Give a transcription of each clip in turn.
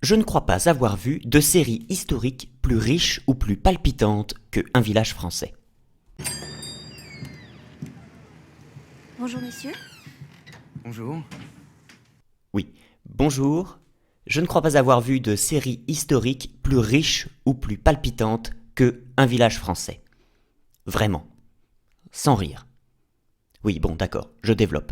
Je ne crois pas avoir vu de série historique plus riche ou plus palpitante que Un village français. Bonjour messieurs. Bonjour. Oui, bonjour. Je ne crois pas avoir vu de série historique plus riche ou plus palpitante que Un village français. Vraiment. Sans rire. Oui, bon, d'accord, je développe.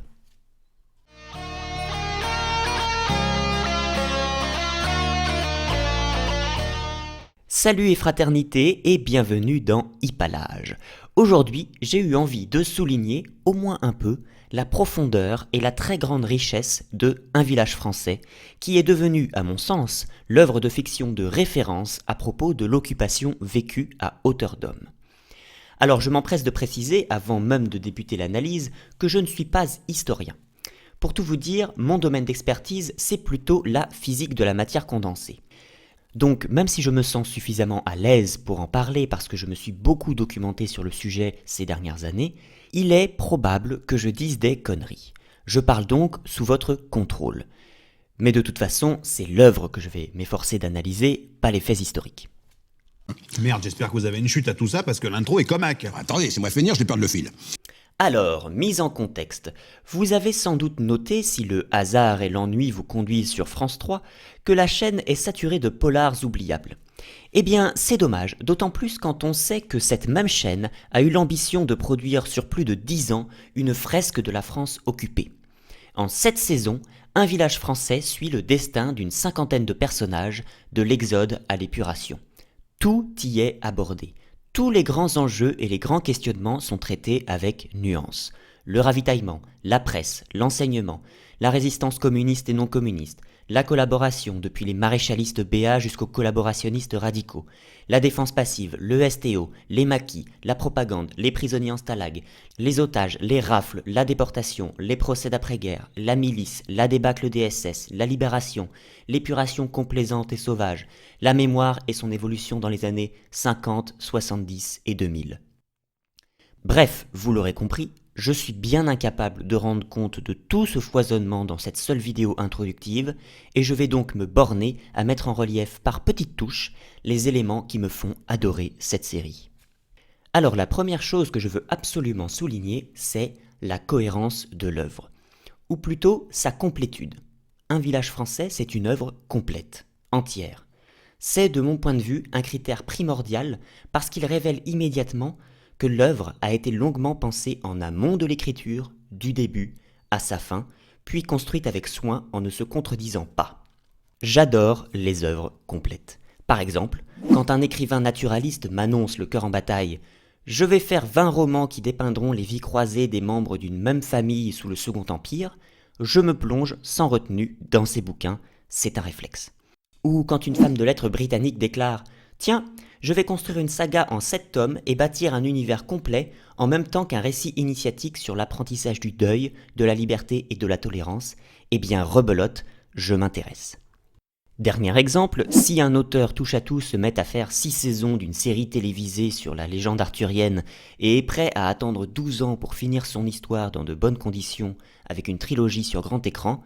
Salut et fraternité et bienvenue dans Hippalage. Aujourd'hui, j'ai eu envie de souligner, au moins un peu, la profondeur et la très grande richesse de Un village français, qui est devenu, à mon sens, l'œuvre de fiction de référence à propos de l'occupation vécue à hauteur d'homme. Alors je m'empresse de préciser, avant même de débuter l'analyse, que je ne suis pas historien. Pour tout vous dire, mon domaine d'expertise, c'est plutôt la physique de la matière condensée. Donc, même si je me sens suffisamment à l'aise pour en parler parce que je me suis beaucoup documenté sur le sujet ces dernières années, il est probable que je dise des conneries. Je parle donc sous votre contrôle. Mais de toute façon, c'est l'œuvre que je vais m'efforcer d'analyser, pas les faits historiques. Merde, j'espère que vous avez une chute à tout ça parce que l'intro est comaque. Attendez, laissez-moi finir, je vais perdre le fil. Alors, mise en contexte, vous avez sans doute noté, si le hasard et l'ennui vous conduisent sur France 3, que la chaîne est saturée de polars oubliables. Eh bien, c'est dommage, d'autant plus quand on sait que cette même chaîne a eu l'ambition de produire sur plus de 10 ans une fresque de la France occupée. En 7 saisons, Un village français suit le destin d'une cinquantaine de personnages, de l'exode à l'épuration. Tout y est abordé. Tous les grands enjeux et les grands questionnements sont traités avec nuance. Le ravitaillement, la presse, l'enseignement, la résistance communiste et non communiste, la collaboration depuis les maréchalistes BA jusqu'aux collaborationnistes radicaux, la défense passive, le STO, les maquis, la propagande, les prisonniers en stalag, les otages, les rafles, la déportation, les procès d'après-guerre, la milice, la débâcle des SS, la libération, l'épuration complaisante et sauvage, la mémoire et son évolution dans les années 50, 70 et 2000. Bref, vous l'aurez compris, je suis bien incapable de rendre compte de tout ce foisonnement dans cette seule vidéo introductive, et je vais donc me borner à mettre en relief par petites touches les éléments qui me font adorer cette série. Alors la première chose que je veux absolument souligner, c'est la cohérence de l'œuvre, ou plutôt sa complétude. Un village français, c'est une œuvre complète, entière. C'est, de mon point de vue, un critère primordial parce qu'il révèle immédiatement que l'œuvre a été longuement pensée en amont de l'écriture, du début à sa fin, puis construite avec soin en ne se contredisant pas. J'adore les œuvres complètes. Par exemple, quand un écrivain naturaliste m'annonce le cœur en bataille « Je vais faire 20 romans qui dépeindront les vies croisées des membres d'une même famille sous le Second Empire », je me plonge sans retenue dans ces bouquins, c'est un réflexe. Ou quand une femme de lettres britannique déclare « Tiens, je vais construire une saga en 7 tomes et bâtir un univers complet en même temps qu'un récit initiatique sur l'apprentissage du deuil, de la liberté et de la tolérance. Eh bien, rebelote, je m'intéresse. » Dernier exemple, si un auteur touche-à-tout se met à faire 6 saisons d'une série télévisée sur la légende arthurienne et est prêt à attendre 12 ans pour finir son histoire dans de bonnes conditions avec une trilogie sur grand écran,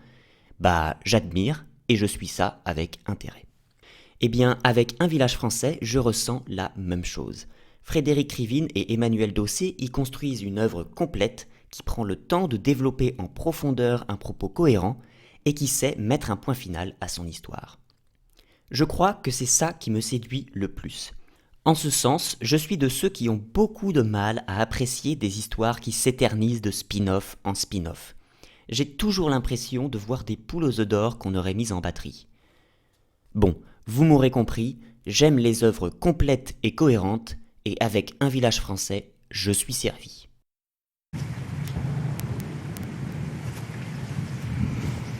bah j'admire et je suis ça avec intérêt. Eh bien, avec Un village français, je ressens la même chose. Frédéric Rivine et Emmanuel Dossé y construisent une œuvre complète qui prend le temps de développer en profondeur un propos cohérent et qui sait mettre un point final à son histoire. Je crois que c'est ça qui me séduit le plus. En ce sens, je suis de ceux qui ont beaucoup de mal à apprécier des histoires qui s'éternisent de spin-off en spin-off. J'ai toujours l'impression de voir des poules aux œufs d'or qu'on aurait mises en batterie. Bon, vous m'aurez compris, j'aime les œuvres complètes et cohérentes, et avec Un village français, je suis servi.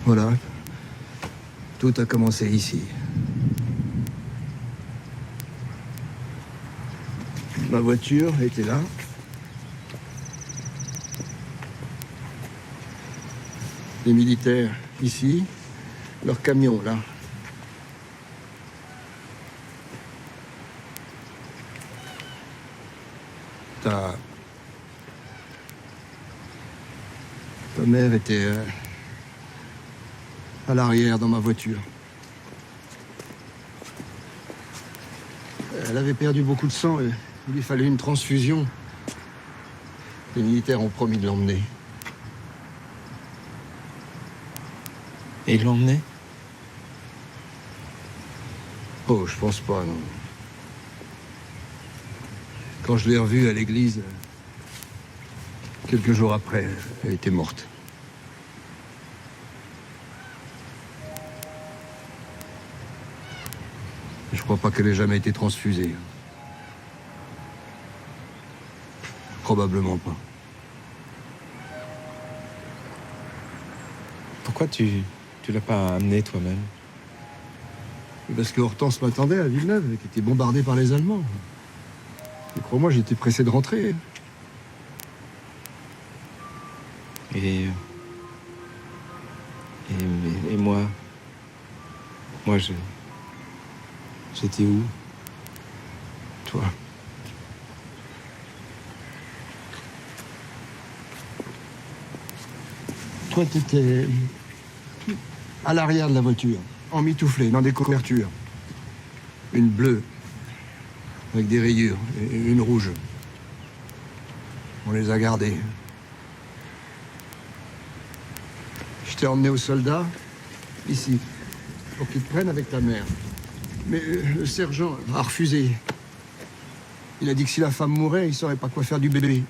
Voilà. Tout a commencé ici. Ma voiture était là. Les militaires ici. Leur camion là. Ta mère était à l'arrière dans ma voiture. Elle avait perdu beaucoup de sang et il lui fallait une transfusion. Les militaires ont promis de l'emmener. Et ils l'ont emmené? Oh, je pense pas, non. Quand je l'ai revue à l'église, quelques jours après, elle était morte. Je crois pas qu'elle ait jamais été transfusée. Probablement pas. Pourquoi tu l'as pas amené toi-même? Parce que Hortense m'attendait à Villeneuve, qui était bombardée par les Allemands. Et crois-moi, j'étais pressé de rentrer. Et moi? Moi, j'étais où? Toi. Toi, t'étais à l'arrière de la voiture, emmitouflé dans des couvertures. Une bleue, avec des rayures, et une rouge. On les a gardées. Je t'ai emmené aux soldats, ici, pour qu'ils te prennent avec ta mère. Mais le sergent a refusé. Il a dit que si la femme mourait, il saurait pas quoi faire du bébé.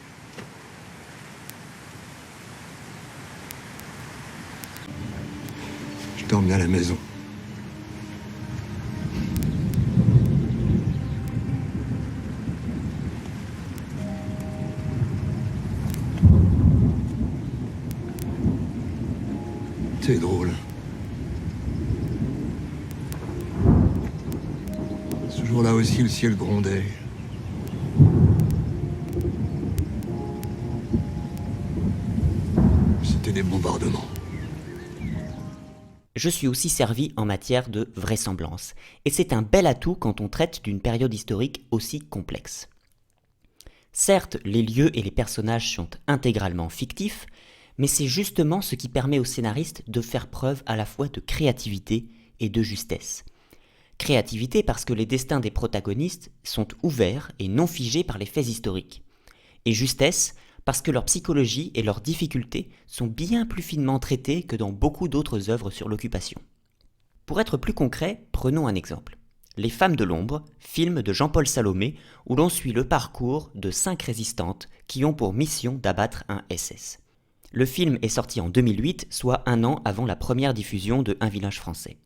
Je t'ai emmené à la maison. C'est drôle. Ce jour-là aussi, le ciel grondait. C'était des bombardements. Je suis aussi servi en matière de vraisemblance, et c'est un bel atout quand on traite d'une période historique aussi complexe. Certes, les lieux et les personnages sont intégralement fictifs, mais c'est justement ce qui permet aux scénaristes de faire preuve à la fois de créativité et de justesse. Créativité parce que les destins des protagonistes sont ouverts et non figés par les faits historiques. Et justesse parce que leur psychologie et leurs difficultés sont bien plus finement traitées que dans beaucoup d'autres œuvres sur l'occupation. Pour être plus concret, prenons un exemple. Les Femmes de l'ombre, film de Jean-Paul Salomé, où l'on suit le parcours de 5 résistantes qui ont pour mission d'abattre un SS. Le film est sorti en 2008, soit 1 an avant la première diffusion de Un village français.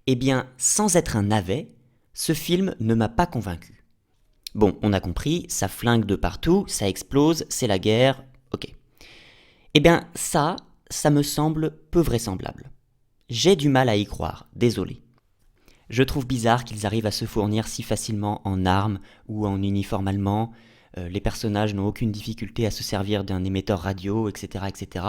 Eh bien, sans être un navet, ce film ne m'a pas convaincu. Bon, on a compris, ça flingue de partout, ça explose, c'est la guerre, ok. Eh bien, ça me semble peu vraisemblable. J'ai du mal à y croire, désolé. Je trouve bizarre qu'ils arrivent à se fournir si facilement en armes ou en uniforme allemand. Les personnages n'ont aucune difficulté à se servir d'un émetteur radio, etc., etc.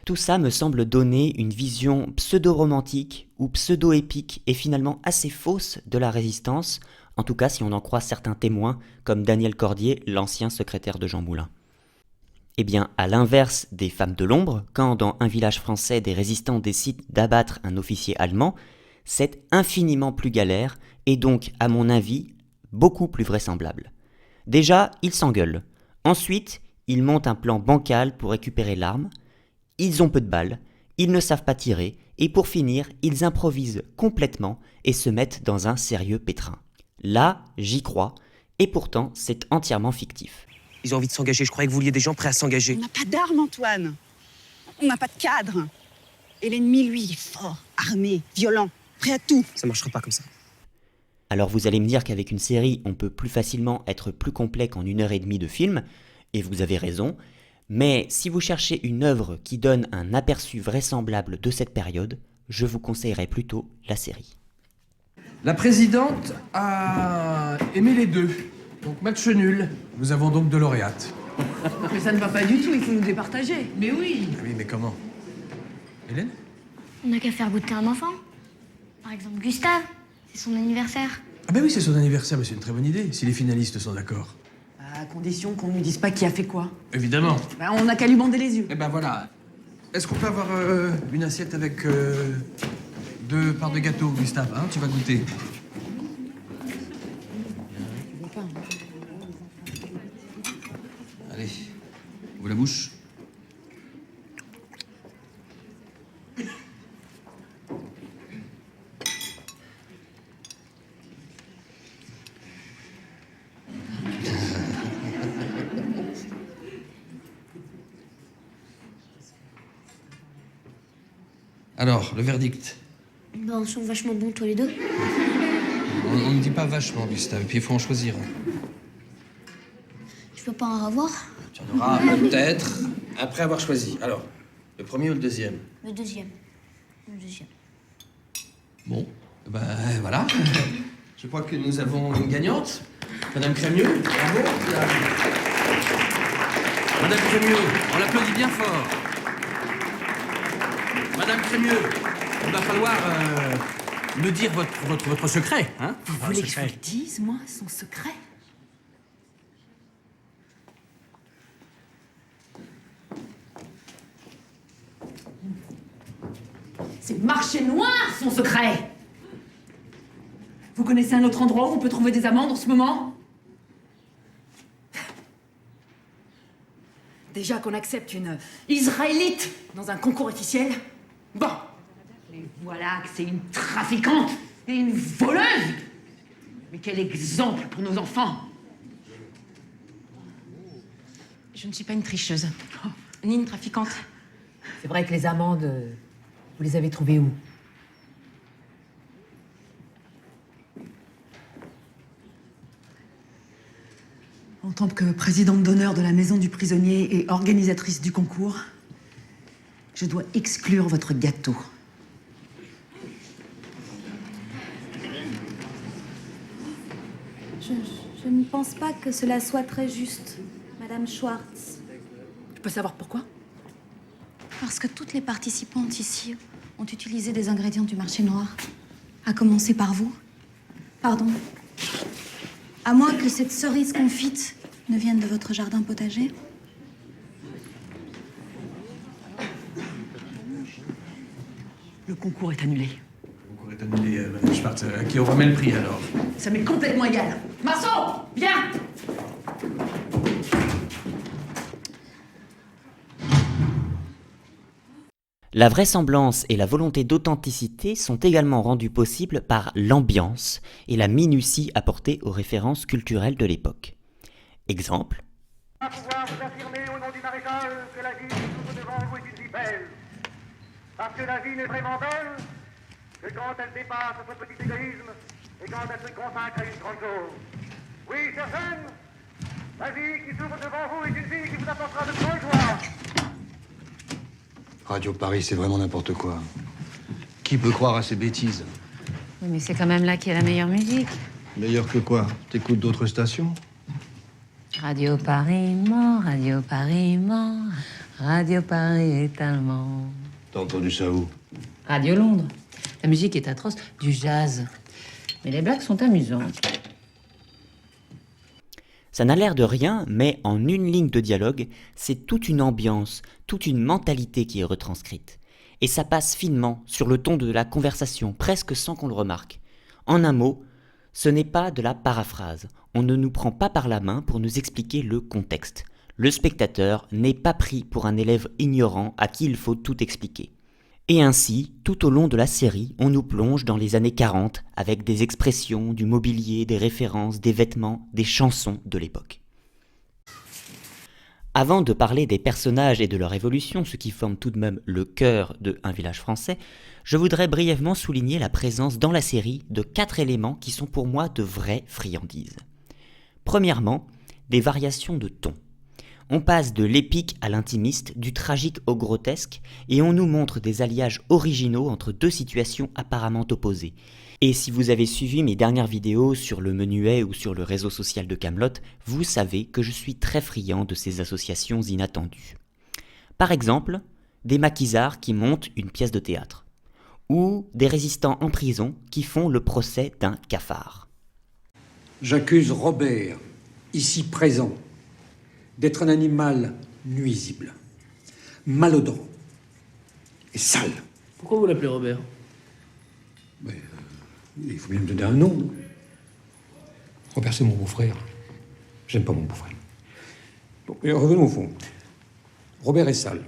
Tout ça me semble donner une vision pseudo-romantique ou pseudo-épique et finalement assez fausse de la résistance, en tout cas si on en croit certains témoins comme Daniel Cordier, l'ancien secrétaire de Jean Moulin. Eh bien, à l'inverse des Femmes de l'ombre, quand dans Un village français des résistants décident d'abattre un officier allemand, c'est infiniment plus galère et donc, à mon avis, beaucoup plus vraisemblable. Déjà, ils s'engueulent. Ensuite, ils montent un plan bancal pour récupérer l'arme. Ils ont peu de balles, ils ne savent pas tirer, et pour finir, ils improvisent complètement et se mettent dans un sérieux pétrin. Là, j'y crois, et pourtant, c'est entièrement fictif. Ils ont envie de s'engager, je croyais que vous vouliez des gens prêts à s'engager. On n'a pas d'armes, Antoine. On n'a pas de cadre. Et l'ennemi, lui, il est fort, armé, violent, prêt à tout. Ça marchera pas comme ça. Alors vous allez me dire qu'avec une série, on peut plus facilement être plus complet qu'en 1h30 de film, et vous avez raison, mais si vous cherchez une œuvre qui donne un aperçu vraisemblable de cette période, je vous conseillerais plutôt la série. La présidente a aimé les deux. Donc match nul. Nous avons donc de lauréate. Mais ça ne va pas du tout, il faut nous départager. Mais oui. Oui, mais comment? Hélène? On n'a qu'à faire goûter un enfant. Par exemple, Gustave. C'est son anniversaire. Ah ben oui, c'est son anniversaire, mais c'est une très bonne idée, si les finalistes sont d'accord. À condition qu'on ne lui dise pas qui a fait quoi. Évidemment. Bah, on n'a qu'à lui bander les yeux. Eh ben voilà. Est-ce qu'on peut avoir une assiette avec 2 parts de gâteau, Gustave, hein? Tu vas goûter. bouche. Alors, le verdict. Bah, ils sont vachement bons tous les deux. On ne dit pas vachement, Gustave, et puis il faut en choisir. Je peux pas en avoir? Tu en auras peut-être après avoir choisi. Alors, le premier ou le deuxième? Le deuxième. Le deuxième. Bon, ben voilà. Je crois que nous avons une gagnante. Madame Crémieux, bravo. Madame Crémieux, on l'applaudit bien fort. Madame Crémieux, il va falloir me dire votre secret, hein? Vous voulez que je vous le dise, moi, son secret? C'est le marché noir, son secret! Vous connaissez un autre endroit où on peut trouver des amandes en ce moment? Déjà qu'on accepte une Israélite dans un concours officiel. Bon. Et voilà que c'est une trafiquante et une voleuse. Mais quel exemple pour nos enfants! Je ne suis pas une tricheuse, ni une trafiquante. C'est vrai que les amandes, vous les avez trouvées où? En tant que présidente d'honneur de la Maison du Prisonnier et organisatrice du concours, je dois exclure votre gâteau. Je ne pense pas que cela soit très juste, Madame Schwartz. Je peux savoir pourquoi? Parce que toutes les participantes ici ont utilisé des ingrédients du marché noir. À commencer par vous. Pardon. À moins que cette cerise confite ne vienne de votre jardin potager. Le concours est annulé. Le concours est annulé, Madame Schwartz. À qui on remet le prix, alors? Ça m'est complètement égal. Marceau, viens! La vraisemblance et la volonté d'authenticité sont également rendues possibles par l'ambiance et la minutie apportée aux références culturelles de l'époque. Exemple. À pouvoir vous affirmer au nom du maréchal que la vie qui s'ouvre devant vous est une vie belle. Parce que la vie n'est vraiment belle que quand elle dépasse votre petit égoïsme et quand elle se consacre à une grande cause. Oui, chers jeunes, la vie qui s'ouvre devant vous est une vie qui vous apportera de grandes joies. Radio Paris, c'est vraiment n'importe quoi. Qui peut croire à ces bêtises? Oui, mais c'est quand même là qu'il y a la meilleure musique. Meilleur que quoi? T'écoutes d'autres stations? Radio Paris ment, Radio Paris ment, Radio Paris est allemand. T'as entendu ça où? Radio Londres. La musique est atroce, du jazz. Mais les blagues sont amusantes. Ça n'a l'air de rien, mais en une ligne de dialogue, c'est toute une ambiance, toute une mentalité qui est retranscrite. Et ça passe finement sur le ton de la conversation, presque sans qu'on le remarque. En un mot, ce n'est pas de la paraphrase. On ne nous prend pas par la main pour nous expliquer le contexte. Le spectateur n'est pas pris pour un élève ignorant à qui il faut tout expliquer. Et ainsi, tout au long de la série, on nous plonge dans les années 40 avec des expressions, du mobilier, des références, des vêtements, des chansons de l'époque. Avant de parler des personnages et de leur évolution, ce qui forme tout de même le cœur de Un village français, je voudrais brièvement souligner la présence dans la série de 4 éléments qui sont pour moi de vraies friandises. Premièrement, des variations de ton. On passe de l'épique à l'intimiste, du tragique au grotesque, et on nous montre des alliages originaux entre deux situations apparemment opposées. Et si vous avez suivi mes dernières vidéos sur le Menuet ou sur le réseau social de Kaamelott, vous savez que je suis très friand de ces associations inattendues. Par exemple, des maquisards qui montent une pièce de théâtre, ou des résistants en prison qui font le procès d'un cafard. J'accuse Robert, ici présent, d'être un animal nuisible, malodorant et sale. Pourquoi vous l'appelez Robert? Il faut bien me donner un nom. Non? Robert, c'est mon beau-frère. J'aime pas mon beau-frère. Bon, et revenons au fond. Robert est sale.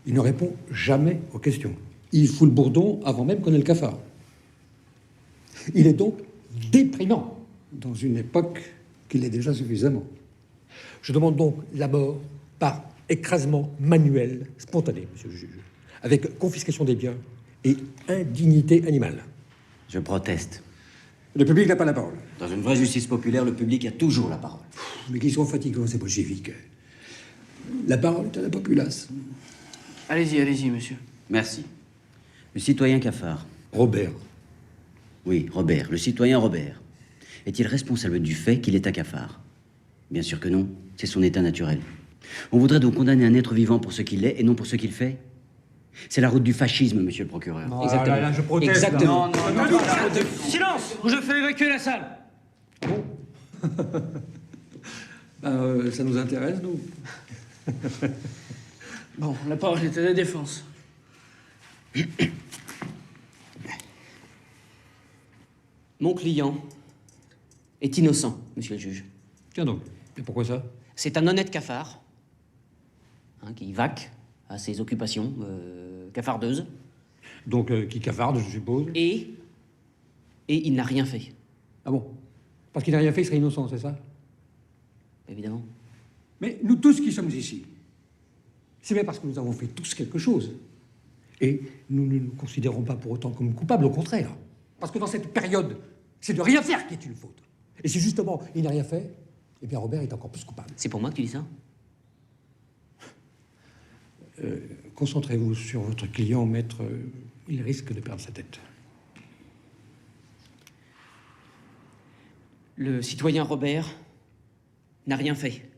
Il ne répond jamais aux questions. Il fout le bourdon avant même qu'on ait le cafard. Il est donc déprimant dans une époque qu'il est déjà suffisamment. Je demande donc la mort par écrasement manuel spontané, monsieur le juge, avec confiscation des biens et indignité animale. Je proteste. Le public n'a pas la parole. Dans une vraie justice populaire, le public a toujours la parole. Mais qui sont fatigants, ces bolcheviques. La parole est à la populace. Allez-y, monsieur. Merci. Le citoyen cafard. Robert. Oui, Robert. Le citoyen Robert. Est-il responsable du fait qu'il est un cafard? Bien sûr que non. C'est son état naturel. On voudrait donc condamner un être vivant pour ce qu'il est et non pour ce qu'il fait? C'est la route du fascisme, monsieur le procureur. Non, exactement. Là, je proteste. Exactement. Non. Silence, ou je fais évacuer la salle. Ça nous intéresse, nous. Bon, la parole est à la défense. Mon client est innocent, monsieur le juge. Tiens donc, et pourquoi ça? C'est un honnête cafard, qui vaque à ses occupations cafardeuses. Donc, qui cafarde, je suppose. Et il n'a rien fait. Ah bon? Parce qu'il n'a rien fait, il serait innocent, c'est ça? Évidemment. Mais nous tous qui sommes ici, c'est bien parce que nous avons fait tous quelque chose. Et nous ne nous considérons pas pour autant comme coupables, au contraire. Parce que dans cette période, c'est de rien faire qui est une faute. Et si justement il n'a rien fait, eh bien Robert est encore plus coupable. C'est pour moi que tu dis ça? Concentrez-vous sur votre client, maître. Il risque de perdre sa tête. Le citoyen Robert n'a rien fait.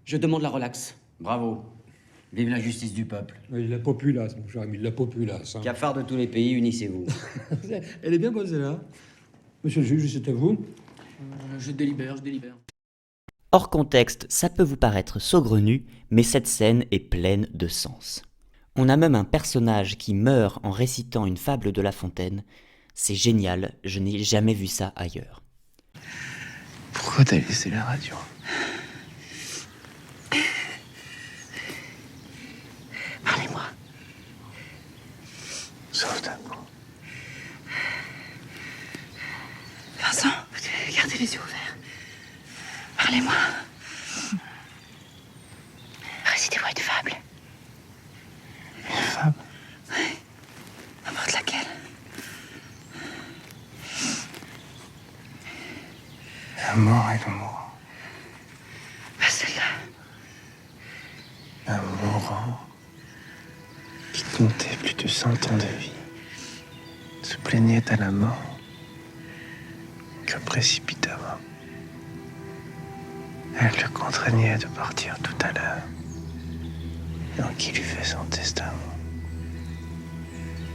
Je demande la relaxe. Bravo. Vive la justice du peuple. Oui, la populace, mon cher ami, la populace. Hein. Cafards de tous les pays, unissez-vous. Elle est bien bonne, celle-là. Monsieur le juge, c'est à vous. Je délibère. Hors contexte, ça peut vous paraître saugrenu, mais cette scène est pleine de sens. On a même un personnage qui meurt en récitant une fable de La Fontaine. C'est génial, je n'ai jamais vu ça ailleurs. Pourquoi t'as laissé la radio? Parlez-moi. Sauve ta peau. Vincent, gardez les yeux ouverts. Parlez-moi. Récitez-moi une fable. Une fable? Oui. N'importe laquelle. La mort et l'amour. Pas celle-là. Un mourant qui comptait plus de 100 ans de vie se plaignait à la mort que précipitamment. Elle le contraignait de partir tout à l'heure. Donc il lui fait son testament.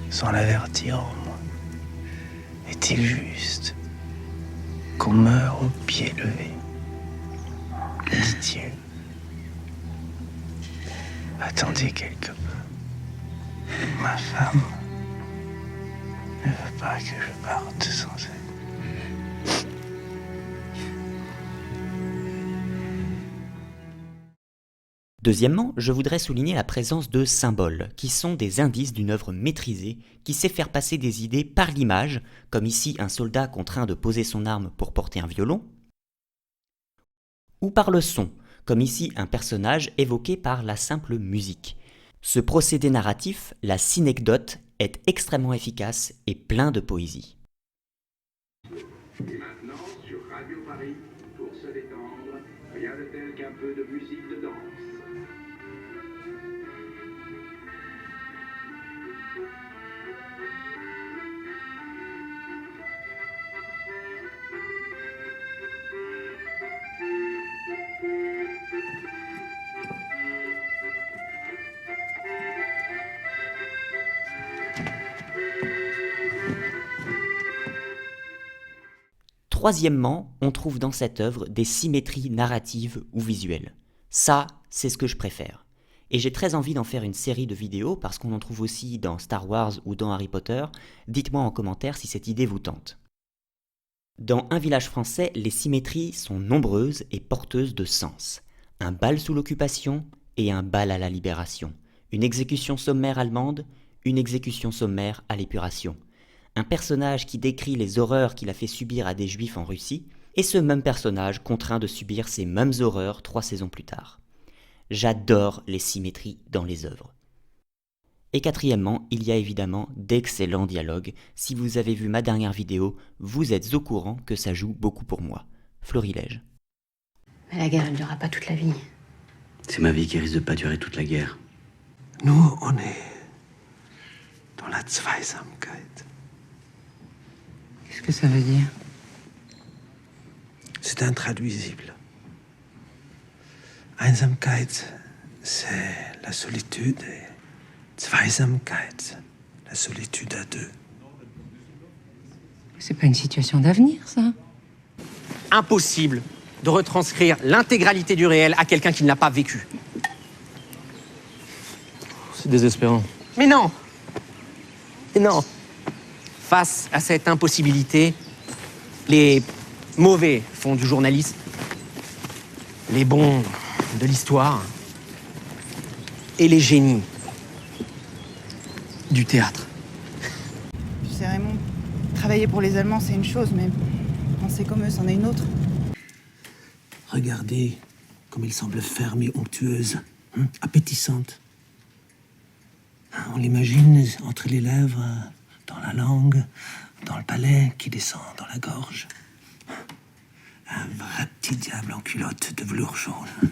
Sans l'avertir au moins. Est-il juste qu'on meure au pied levé? Dit-il. Attendez quelque peu. Ma femme ne veut pas que je parte sans elle. Deuxièmement, je voudrais souligner la présence de symboles, qui sont des indices d'une œuvre maîtrisée, qui sait faire passer des idées par l'image, comme ici un soldat contraint de poser son arme pour porter un violon, ou par le son, comme ici un personnage évoqué par la simple musique. Ce procédé narratif, la synecdote, est extrêmement efficace et plein de poésie. Et maintenant, sur Radio Paris, pour se détendre, rien de tel qu'un peu de musique de danse. Troisièmement, on trouve dans cette œuvre des symétries narratives ou visuelles. Ça, c'est ce que je préfère. Et j'ai très envie d'en faire une série de vidéos parce qu'on en trouve aussi dans Star Wars ou dans Harry Potter. Dites-moi en commentaire si cette idée vous tente. Dans Un village français, les symétries sont nombreuses et porteuses de sens. Un bal sous l'occupation et un bal à la libération. Une exécution sommaire allemande, une exécution sommaire à l'épuration. Un personnage qui décrit les horreurs qu'il a fait subir à des juifs en Russie, et ce même personnage contraint de subir ces mêmes horreurs 3 saisons plus tard. J'adore les symétries dans les œuvres. Et quatrièmement, il y a évidemment d'excellents dialogues. Si vous avez vu ma dernière vidéo, vous êtes au courant que ça joue beaucoup pour moi. Florilège. Mais la guerre, elle ne durera pas toute la vie. C'est ma vie qui risque de pas durer toute la guerre. Nous, on est dans la Zweisamkeit. Qu'est-ce que ça veut dire? C'est intraduisible. Einsamkeit, c'est la solitude, et Zweisamkeit, la solitude à deux. C'est pas une situation d'avenir, ça? Impossible de retranscrire l'intégralité du réel à quelqu'un qui ne l'a pas vécu. C'est désespérant. Mais non! Mais non! Face à cette impossibilité, les mauvais font du journalisme, les bons de l'histoire, et les génies du théâtre. Tu sais, Raymond, travailler pour les Allemands, c'est une chose, mais penser comme eux, c'en est une autre. Regardez comme elle semble ferme et onctueuse, appétissante. On l'imagine entre les lèvres, dans la langue, dans le palais qui descend dans la gorge. Un vrai petit diable en culotte de velours jaune.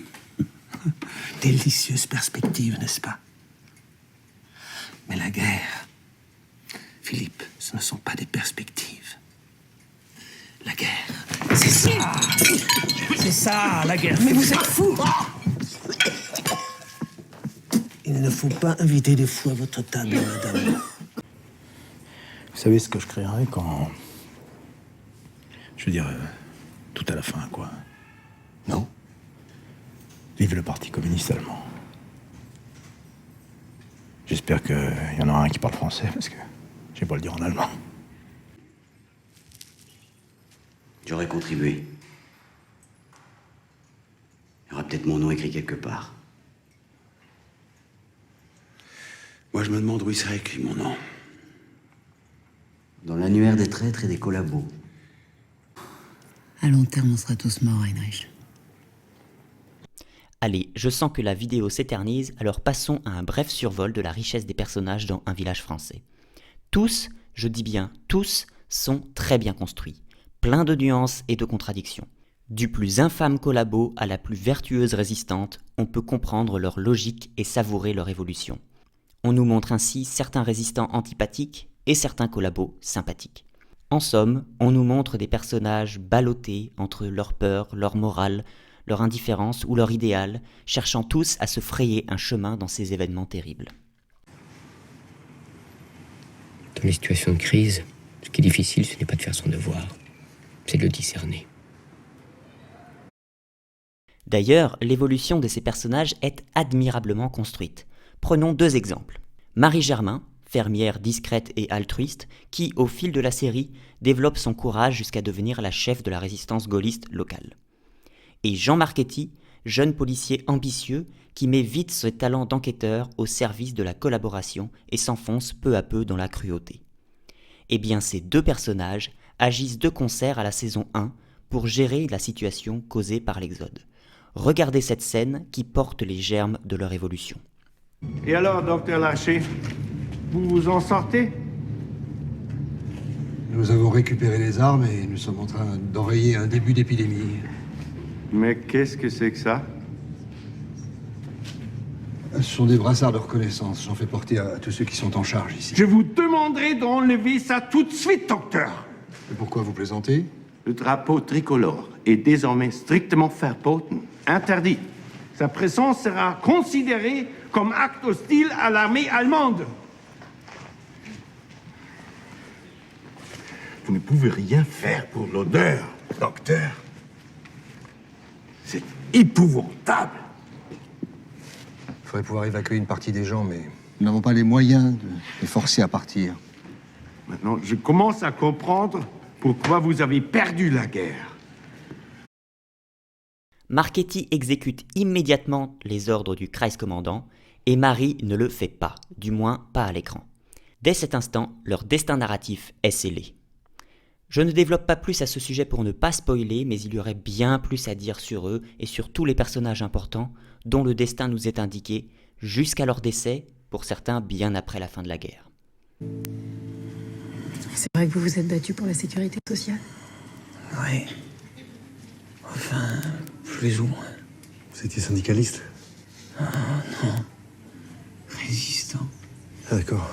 Délicieuse perspective, n'est-ce pas? Mais la guerre, Philippe, ce ne sont pas des perspectives. La guerre, c'est ça. C'est ça, la guerre. Mais vous êtes fous. Il ne faut pas inviter des fous à votre table, madame. Vous savez ce que je créerais quand... Je veux dire, tout à la fin, quoi. Non. Vive le Parti communiste allemand. J'espère qu'il y en aura un qui parle français, parce que je vais pas le dire en allemand. J'aurais contribué. Il y aura peut-être mon nom écrit quelque part. Moi, je me demande où il serait écrit mon nom. Dans l'annuaire des traîtres et des collabos. À long terme, on sera tous morts, Heinrich. Allez, je sens que la vidéo s'éternise, alors passons à un bref survol de la richesse des personnages dans Un village français. Tous, je dis bien tous, sont très bien construits, plein de nuances et de contradictions. Du plus infâme collabo à la plus vertueuse résistante, on peut comprendre leur logique et savourer leur évolution. On nous montre ainsi certains résistants antipathiques et certains collabos sympathiques. En somme, on nous montre des personnages ballottés entre leur peur, leur morale, leur indifférence ou leur idéal, cherchant tous à se frayer un chemin dans ces événements terribles. Dans les situations de crise, ce qui est difficile, ce n'est pas de faire son devoir, c'est de le discerner. D'ailleurs, l'évolution de ces personnages est admirablement construite. Prenons 2 exemples. Marie Germain, fermière discrète et altruiste, qui, au fil de la série, développe son courage jusqu'à devenir la chef de la résistance gaulliste locale. Et Jean Marchetti, jeune policier ambitieux, qui met vite ses talents d'enquêteur au service de la collaboration et s'enfonce peu à peu dans la cruauté. Eh bien, ces 2 personnages agissent de concert à la saison 1 pour gérer la situation causée par l'exode. Regardez cette scène qui porte les germes de leur évolution. Et alors, docteur Larcher, vous vous en sortez? Nous avons récupéré les armes et nous sommes en train d'enrayer un début d'épidémie. Mais qu'est-ce que c'est que ça? Ce sont des brassards de reconnaissance. J'en fais porter à tous ceux qui sont en charge ici. Je vous demanderai d'enlever ça tout de suite, docteur. Et pourquoi vous plaisantez? Le drapeau tricolore est désormais strictement verboten, interdit. Sa présence sera considérée comme acte hostile à l'armée allemande. Vous ne pouvez rien faire pour l'odeur, docteur. C'est épouvantable. Il faudrait pouvoir évacuer une partie des gens, mais nous n'avons pas les moyens de les forcer à partir. Maintenant, je commence à comprendre pourquoi vous avez perdu la guerre. Marchetti exécute immédiatement les ordres du Kreiscommandant et Marie ne le fait pas, du moins pas à l'écran. Dès cet instant, leur destin narratif est scellé. Je ne développe pas plus à ce sujet pour ne pas spoiler, mais il y aurait bien plus à dire sur eux et sur tous les personnages importants dont le destin nous est indiqué jusqu'à leur décès, pour certains bien après la fin de la guerre. C'est vrai que vous vous êtes battu pour la sécurité sociale? Oui. Enfin, plus ou moins. Vous étiez syndicaliste? Ah non. Résistant. Ah d'accord.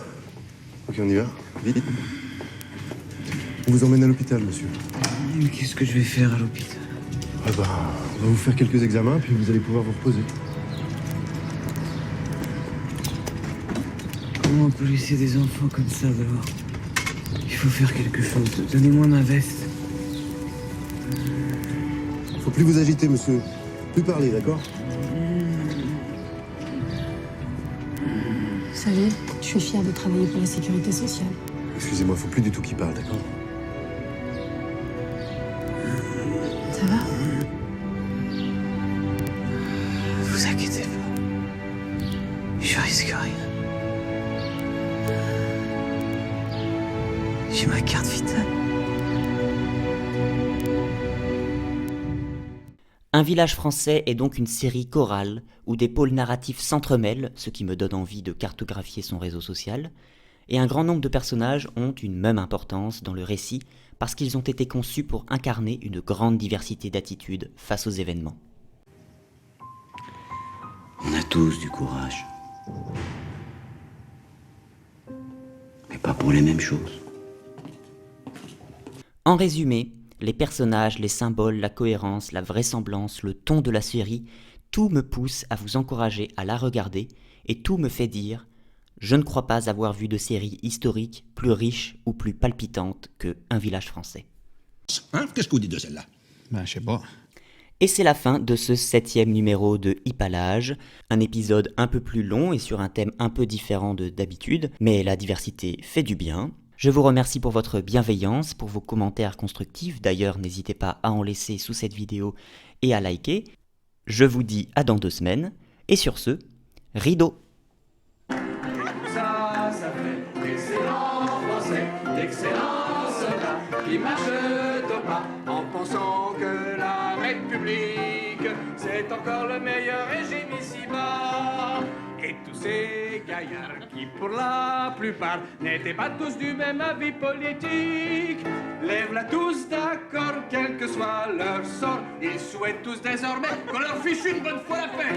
Ok, on y va. Vite. On vous emmène à l'hôpital, monsieur. Mais qu'est-ce que je vais faire à l'hôpital? Ah bah, on va vous faire quelques examens, puis vous allez pouvoir vous reposer. Comment on peut laisser des enfants comme ça dehors? Il faut faire quelque chose. Donnez-moi ma veste. Faut plus vous agiter, monsieur. Plus parler, d'accord? Vous savez, je suis fière de travailler pour la sécurité sociale. Excusez-moi, faut plus du tout qu'il parle, d'accord? Ça va? Vous inquiétez pas. Je risque rien. J'ai ma carte vitale. Un village français est donc une série chorale où des pôles narratifs s'entremêlent, ce qui me donne envie de cartographier son réseau social, et un grand nombre de personnages ont une même importance dans le récit parce qu'ils ont été conçus pour incarner une grande diversité d'attitudes face aux événements. On a tous du courage. Mais pas pour les mêmes choses. En résumé, les personnages, les symboles, la cohérence, la vraisemblance, le ton de la série, tout me pousse à vous encourager à la regarder et tout me fait dire « Je ne crois pas avoir vu de série historique plus riche ou plus palpitante que Un village français ». Hein? Qu'est-ce que vous dites de celle-là? Ben, je sais pas. Et c'est la fin de ce 7e numéro de Hippalage, un épisode un peu plus long et sur un thème un peu différent de d'habitude, mais la diversité fait du bien. Je vous remercie pour votre bienveillance, pour vos commentaires constructifs, d'ailleurs n'hésitez pas à en laisser sous cette vidéo et à liker. Je vous dis à dans 2 semaines, et sur ce, rideau! Ça fait d'excellents Français, d'excellents soldats qui marchent de pas en pensant que la République c'est encore le meilleur régime ici-bas. Et tous ces gaillards qui pour la plupart n'étaient pas tous du même avis politique, lèvent-la tous d'accord quel que soit leur sort, ils souhaitent tous désormais qu'on leur fiche une bonne fois la paix.